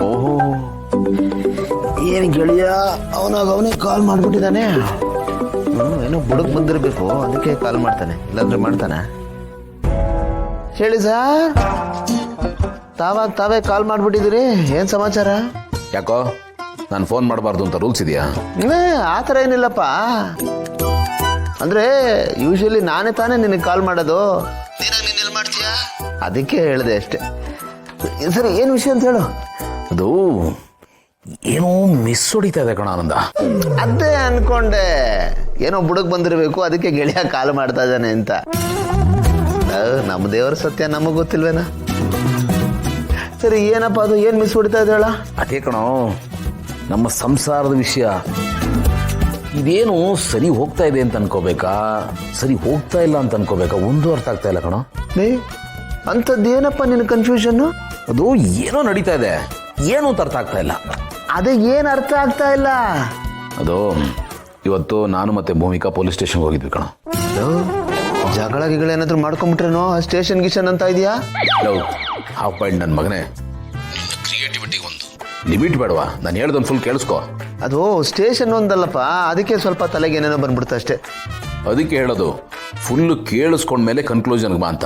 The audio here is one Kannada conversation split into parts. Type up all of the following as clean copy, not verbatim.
ಓಹೋ, ಏನು ಗೆಳೆಯ ಅವನೇ ಕಾಲ್ ಮಾಡ್ಬಿಟ್ಟಿದ್ದಾನೆ. ಏನೋ ಬುಡಕ್ ಬಂದಿರಬೇಕು, ಅದಕ್ಕೆ ಕಾಲ್ ಮಾಡ್ತಾನೆ, ಇಲ್ಲಾಂದ್ರೆ ಮಾಡ್ತಾನೆ. ಹೇಳಿ ಸರ್, ತಾವೇ ಕಾಲ್ ಮಾಡ್ಬಿಟ್ಟಿದ್ದೀರಿ, ಏನ್ ಸಮಾಚಾರ? ಯಾಕೋ ನಾನು ಫೋನ್ ಮಾಡಬಾರ್ದು ಅಂತ ರೂಲ್ಸ್ ಇದೆಯಾ? ಆ ಥರ ಏನಿಲ್ಲಪ್ಪ. ಅಂದ್ರೆ ಯೂಶಲಿ ನಾನೇ ತಾನೇ ನಿನಗೆ ಕಾಲ್ ಮಾಡೋದು, ನೀನು ಮಾಡ್ತೀಯಾ, ಅದಕ್ಕೆ ಹೇಳಿದೆ ಅಷ್ಟೇ. ಸರಿ, ಏನು ವಿಷಯ ಅಂತ ಹೇಳು. ಅದು ಏನೋ ಮಿಸ್ ಹೊಡಿತಾ ಇದೆ ಕಣ ಆನಂದ. ಅದೇ ಅನ್ಕೊಂಡೆ, ಏನೋ ಬುಡಕ್ ಬಂದಿರಬೇಕು, ಅದಕ್ಕೆ ಗೆಳೆಯ ಕಾಲ್ ಮಾಡ್ತಾ ಇದ್ದಾನೆ ಅಂತ. ನಮ್ಮ ದೇವರ ಸತ್ಯ ನಮಗ್ ಗೊತ್ತಿಲ್ವೇನ? ಸರಿ, ಏನಪ್ಪ ಅದು, ಏನ್ ಮಿಸ್ ಹೊಡಿತಾ ಇದ್ದಾಳ? ಅದೇ ಕಣೋ, ನಮ್ಮ ಸಂಸಾರದ ವಿಷಯ. ಇದೇನು ಸರಿ ಹೋಗ್ತಾ ಇದೆ ಅಂತ ಅನ್ಕೋಬೇಕಾ, ಸರಿ ಹೋಗ್ತಾ ಇಲ್ಲ ಅಂತ ಅನ್ಕೋಬೇಕಾ, ಒಂದು ಅರ್ಥ ಆಗ್ತಾ ಇಲ್ಲ ಕಣೋ. ಅಂಥದ್ದೇನಪ್ಪ ನಿನ್ ಕನ್ಫ್ಯೂಷನ್? ಅದು ಏನೋ ನಡೀತಾ ಇದೆ, ಏನು ಅಂತ ಅರ್ಥ ಆಗ್ತಾ ಇಲ್ಲ. ಅದೇ ಏನ್ ಅರ್ಥ ಆಗ್ತಾ ಇಲ್ಲ? ಅದು ಇವತ್ತು ನಾನು ಮತ್ತೆ ಭೂಮಿಕಾ ಪೊಲೀಸ್ ಸ್ಟೇಷನ್ಗೆ ಹೋಗಿದ್ವಿ ಕಣ. ಜಗಳ ಏನಾದ್ರು ಮಾಡ್ಕೊಂಬಿಟ್ರೇನೋ, ಸ್ಟೇಷನ್ ಗಿಷನ್ ಅಂತ ಇದೆಯಾ? ಹಾಫ್ ಪಾಯಿಂಟ್ ನನ್ನ ಮಗನೇ, ಕ್ರಿಯೇಟಿವಿಟಿಗೆ ಒಂದು ಲಿಮಿಟ್ ಬೇಡವಾ? ನಾನು ಹೇಳ್ದೊಂದು ಫುಲ್ ಕೇಳಿಸ್ಕೊ. ಅದು ಸ್ಟೇಷನ್ ಒಂದಲ್ಲಪ್ಪ, ಅದಕ್ಕೆ ಸ್ವಲ್ಪ ತಲೆಗೆ ಏನೇನೋ ಬಂದ್ಬಿಡುತ್ತೆ ಅಷ್ಟೇ. ಅದಕ್ಕೆ ಹೇಳೋದು, ಫುಲ್ ಕೇಳಿಸ್ಕೊಂಡ್ಮೇಲೆ ಕನ್ಕ್ಲೂಷನ್ಗೆ ಬಾ ಅಂತ.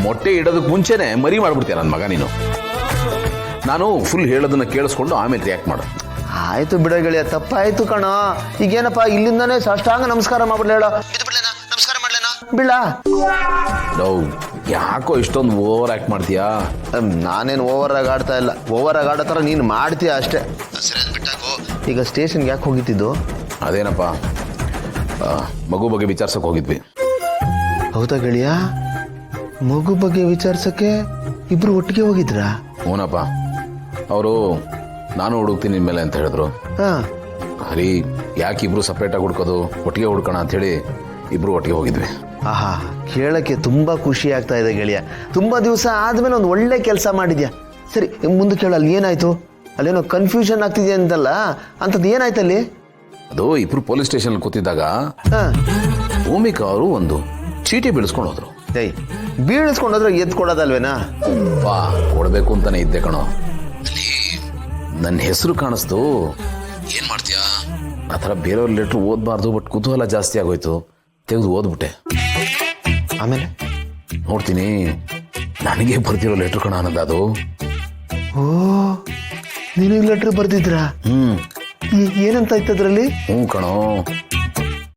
ಮೊಟ್ಟೆ ಇಡೋದಕ್ಕೆ ಮುಂಚೆನೆ ಮರಿ ಮಾಡ್ಬಿಡ್ತೀಯ ನನ್ನ ಮಗ ನೀನು. ನಾನು ಫುಲ್ ಹೇಳೋದನ್ನ ಕೇಳಿಸ್ಕೊಂಡು ಆಮೇಲೆ ರಿಯಾಕ್ಟ್ ಮಾಡು. ಆಯ್ತು ಬಿಡೋ ಗೆಳೆಯ, ತಪ್ಪಾಯ್ತು ಕಣೋ. ಈಗೇನಪ್ಪ, ಇಲ್ಲಿಂದಾನೇ ಸಾಷ್ಟಾಂಗ ನಮಸ್ಕಾರ ಮಾಡ್ಬಿಡ್ಲ, ಹೇಳೋ. ನಮಸ್ಕಾರ ಮಾಡ್ಲೇನಾ ಬಿಡ? ಯಾಕೋ ಇಷ್ಟೊಂದು ಓವರ್ ಆಕ್ಟ್ ಮಾಡ್ತೀಯಾ? ನಾನೇನು ಓವರ್ ಆಗಿ ಆಡ್ತಾ ಇಲ್ಲ, ಓವರ್ ಆಗಿ ಆಡೋ ಥರ ನೀನು ಮಾಡ್ತೀಯ ಅಷ್ಟೇ. ಈಗ ಸ್ಟೇಷನ್ಗೆ ಯಾಕೆ ಹೋಗಿತ್ತಿದ್ದು? ಅದೇನಪ್ಪ, ಮಗು ಬಗ್ಗೆ ವಿಚಾರ್ಸಕ್ಕೆ ಹೋಗಿದ್ವಿ. ಹೌದಾ ಗೆಳೆಯ? ಮಗು ಬಗ್ಗೆ ವಿಚಾರಿಸಕ್ಕೆ ಇಬ್ರು ಒಟ್ಟಿಗೆ ಹೋಗಿದ್ರಾ? ಹೂನಪ್ಪ, ಅವರು ನಾನು ಹುಡುಕ್ತೀನಿ ನಿಮ್ಮೇಲೆ ಅಂತ ಹೇಳಿದ್ರು. ಹರಿ, ಯಾಕೆ ಇಬ್ರು ಸಪ್ರೇಟ್ ಆಗಿ ಹುಡ್ಕೋದು, ಒಟ್ಟಿಗೆ ಹುಡ್ಕೋಣ ಅಂತ ಹೇಳಿ ಇಬ್ರು ಒಟ್ಟಿಗೆ ಹೋಗಿದ್ವಿ. ಆಹಾ, ಕೇಳಕ್ಕೆ ತುಂಬಾ ಖುಷಿ ಆಗ್ತಾ ಇದೆ ಗೆಳೆಯ. ತುಂಬಾ ದಿವಸ ಆದ್ಮೇಲೆ ಒಂದು ಒಳ್ಳೆ ಕೆಲಸ ಮಾಡಿದ್ಯಾ. ಸರಿ, ಮುಂದೆ ಕೇಳ, ಅಲ್ಲಿ ಏನಾಯ್ತು? ಅಲ್ಲೇನೋ ಕನ್ಫ್ಯೂಷನ್ ಆಗ್ತಿದೆ ಅಂತಲ್ಲ, ಅಂಥದ್ದು ಏನಾಯ್ತಲ್ಲಿ? ಅದು ಇಬ್ರು ಪೊಲೀಸ್ ಸ್ಟೇಷನ್ ಕೂತಿದ್ದಾಗ ಭೂಮಿಕಾ ಅವರು ಒಂದು ಚೀಟಿ ಬೀಳಿಸ್ಕೊಂಡು ಹೋದ್ರು. ಬೀಳಿಸ್ಕೊಂಡೋದ್ರೆ ಎದ್ದು ಕೊಡೋದಲ್ವೇನಾ? ಬಾ, ಕೊಡ್ಬೇಕು ಅಂತಾನೆ ಇದ್ದೆ ಕಣೋ. ನನ್ನ ಹೆಸರು ಕಾಣಿಸ್ತು. ಏನ್ ಮಾಡ್ತೀಯಾ? ಆ ಥರ ಬೇರೆಯವ್ರ ಲೆಟ್ರ್ ಓದಬಾರ್ದು, ಬಟ್ ಕುತೂಹಲ ಜಾಸ್ತಿ ಆಗೋಯ್ತು, ತೆಗೆದು ಓದ್ಬಿಟ್ಟೆ. ಆಮೇಲೆ ನೋಡ್ತೀನಿ, ನನಗೆ ಬರ್ತಿರೋ ಲೆಟ್ರ್ ಕಣ ಆನಂದ ಅದು. ಓ, ನಿನಗೆ ಲೆಟ್ರ್ ಬರ್ದಿದ್ರಾ? ಏನಂತ ಇತ್ತದ್ರಲ್ಲಿ? ಹ್ಞೂ ಕಣೋ,